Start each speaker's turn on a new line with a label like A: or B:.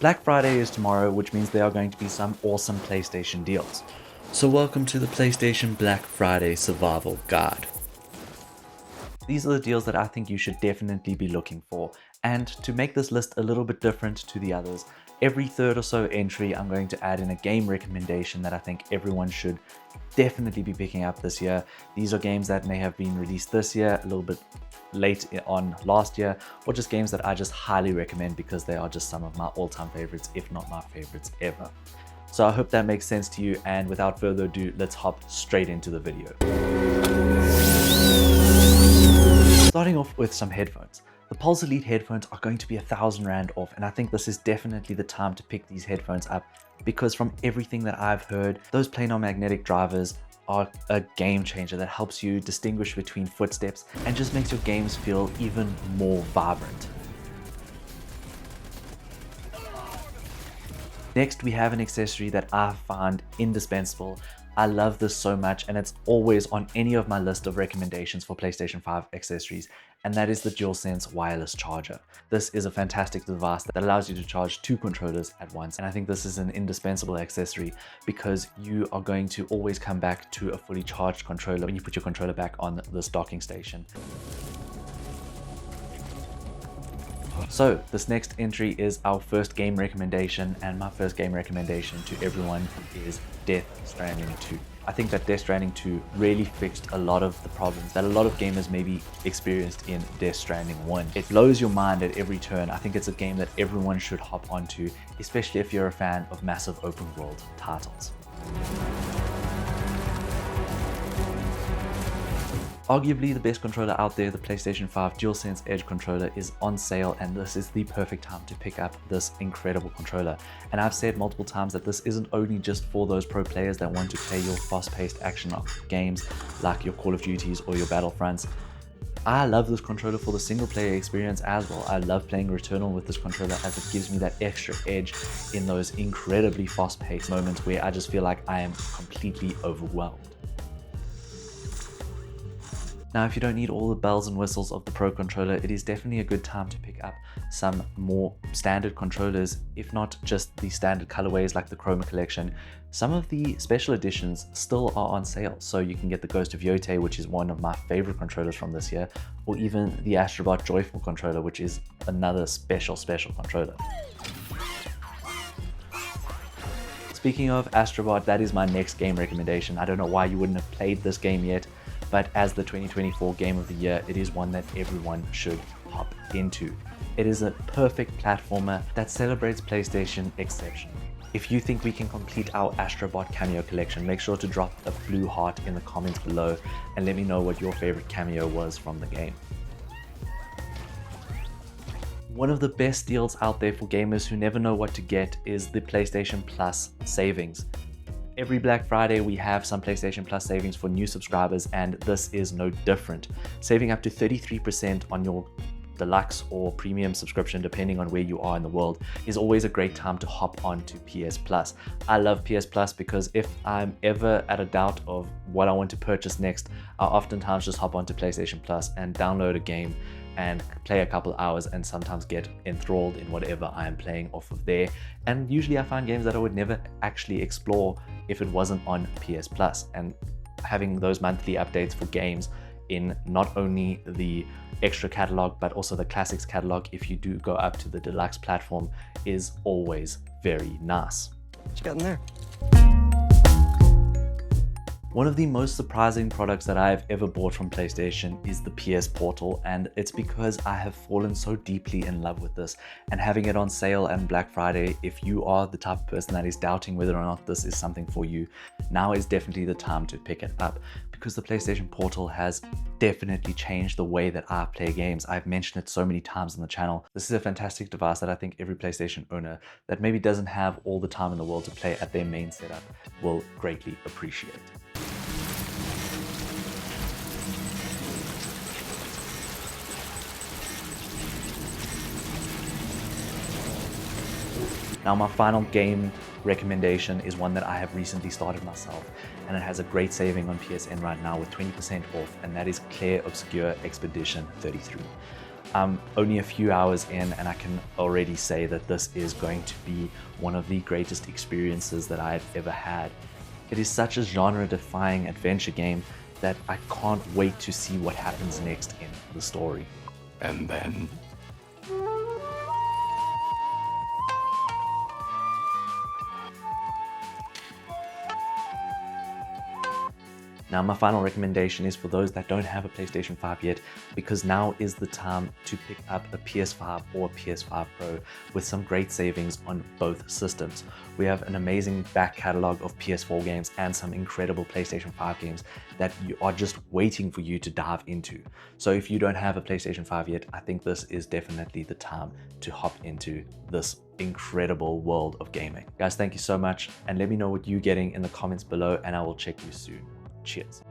A: Black Friday is tomorrow, which means there are going to be some awesome PlayStation deals. So welcome to the PlayStation Black Friday Survival Guide. These are the deals that I think you should definitely be looking for. And to make this list a little bit different to the others, every third or so entry, I'm going to add in a game recommendation that I think everyone should definitely be picking up this year. These are games that may have been released this year, a little bit late on last year, or just games that I just highly recommend because they are just some of my all-time favorites, if not my favorites ever. So I hope that makes sense to you, and without further ado, let's hop straight into the video. Starting off with some headphones. The Pulse Elite headphones are going to be R1,000 off, and I think this is definitely the time to pick these headphones up because from everything that I've heard, those planar magnetic drivers are a game changer that helps you distinguish between footsteps and just makes your games feel even more vibrant. Next, we have an accessory that I find indispensable. I love this so much, and it's always on any of my list of recommendations for PlayStation 5 accessories, and that is the DualSense wireless charger. This is a fantastic device that allows you to charge 2 controllers at once, and I think this is an indispensable accessory because you are going to always come back to a fully charged controller when you put your controller back on this docking station. So this next entry is our first game recommendation, and my first game recommendation to everyone is Death Stranding 2. I think that Death Stranding 2 really fixed a lot of the problems that a lot of gamers maybe experienced in Death Stranding 1. It blows your mind at every turn. I think it's a game that everyone should hop onto, especially if you're a fan of massive open world titles. Arguably the best controller out there, the PlayStation 5 DualSense Edge controller, is on sale, and this is the perfect time to pick up this incredible controller. And I've said multiple times that this isn't only just for those pro players that want to play your fast-paced action games like your Call of Duties or your Battlefronts. I love this controller for the single player experience as well. I love playing Returnal with this controller as it gives me that extra edge in those incredibly fast-paced moments where I just feel like I am completely overwhelmed. Now, if you don't need all the bells and whistles of the Pro controller, it is definitely a good time to pick up some more standard controllers, if not just the standard colorways like the Chroma Collection. Some of the special editions still are on sale, so you can get the Ghost of Yote, which is one of my favorite controllers from this year, or even the Astro Bot Joyful controller, which is another special controller. Speaking of Astro Bot, that is my next game recommendation. I don't know why you wouldn't have played this game yet, but as the 2024 Game of the Year, it is one that everyone should hop into. It is a perfect platformer that celebrates PlayStation exception. If you think we can complete our Astro Bot cameo collection, make sure to drop a blue heart in the comments below and let me know what your favorite cameo was from the game. One of the best deals out there for gamers who never know what to get is the PlayStation Plus savings. Every Black Friday, we have some PlayStation Plus savings for new subscribers, and this is no different. Saving up to 33% on your deluxe or premium subscription, depending on where you are in the world, is always a great time to hop on to PS Plus. I love PS Plus because if I'm ever at a doubt of what I want to purchase next, I oftentimes just hop onto PlayStation Plus and download a game and play a couple hours and sometimes get enthralled in whatever I am playing off of there. And usually I find games that I would never actually explore if it wasn't on PS Plus. And having those monthly updates for games in not only the extra catalog but also the classics catalog if you do go up to the deluxe platform is always very nice.
B: What you got in there?
A: One of the most surprising products that I've ever bought from PlayStation is the PS Portal, and it's because I have fallen so deeply in love with this, and having it on sale on Black Friday, if you are the type of person that is doubting whether or not this is something for you, now is definitely the time to pick it up because the PlayStation Portal has definitely changed the way that I play games. I've mentioned it so many times on the channel. This is a fantastic device that I think every PlayStation owner that maybe doesn't have all the time in the world to play at their main setup will greatly appreciate. Now, my final game recommendation is one that I have recently started myself, and it has a great saving on PSN right now with 20% off, and that is Clair Obscure Expedition 33. I'm only a few hours in and I can already say that this is going to be one of the greatest experiences that I've ever had. It is such a genre-defying adventure game that I can't wait to see what happens next in the story.
B: And then...
A: Now, my final recommendation is for those that don't have a PlayStation 5 yet, because now is the time to pick up a PS5 or a PS5 Pro with some great savings on both systems. We have an amazing back catalog of PS4 games and some incredible PlayStation 5 games that are just waiting for you to dive into. So if you don't have a PlayStation 5 yet, I think this is definitely the time to hop into this incredible world of gaming. Guys, thank you so much, and let me know what you're getting in the comments below, and I will check you soon. Cheers.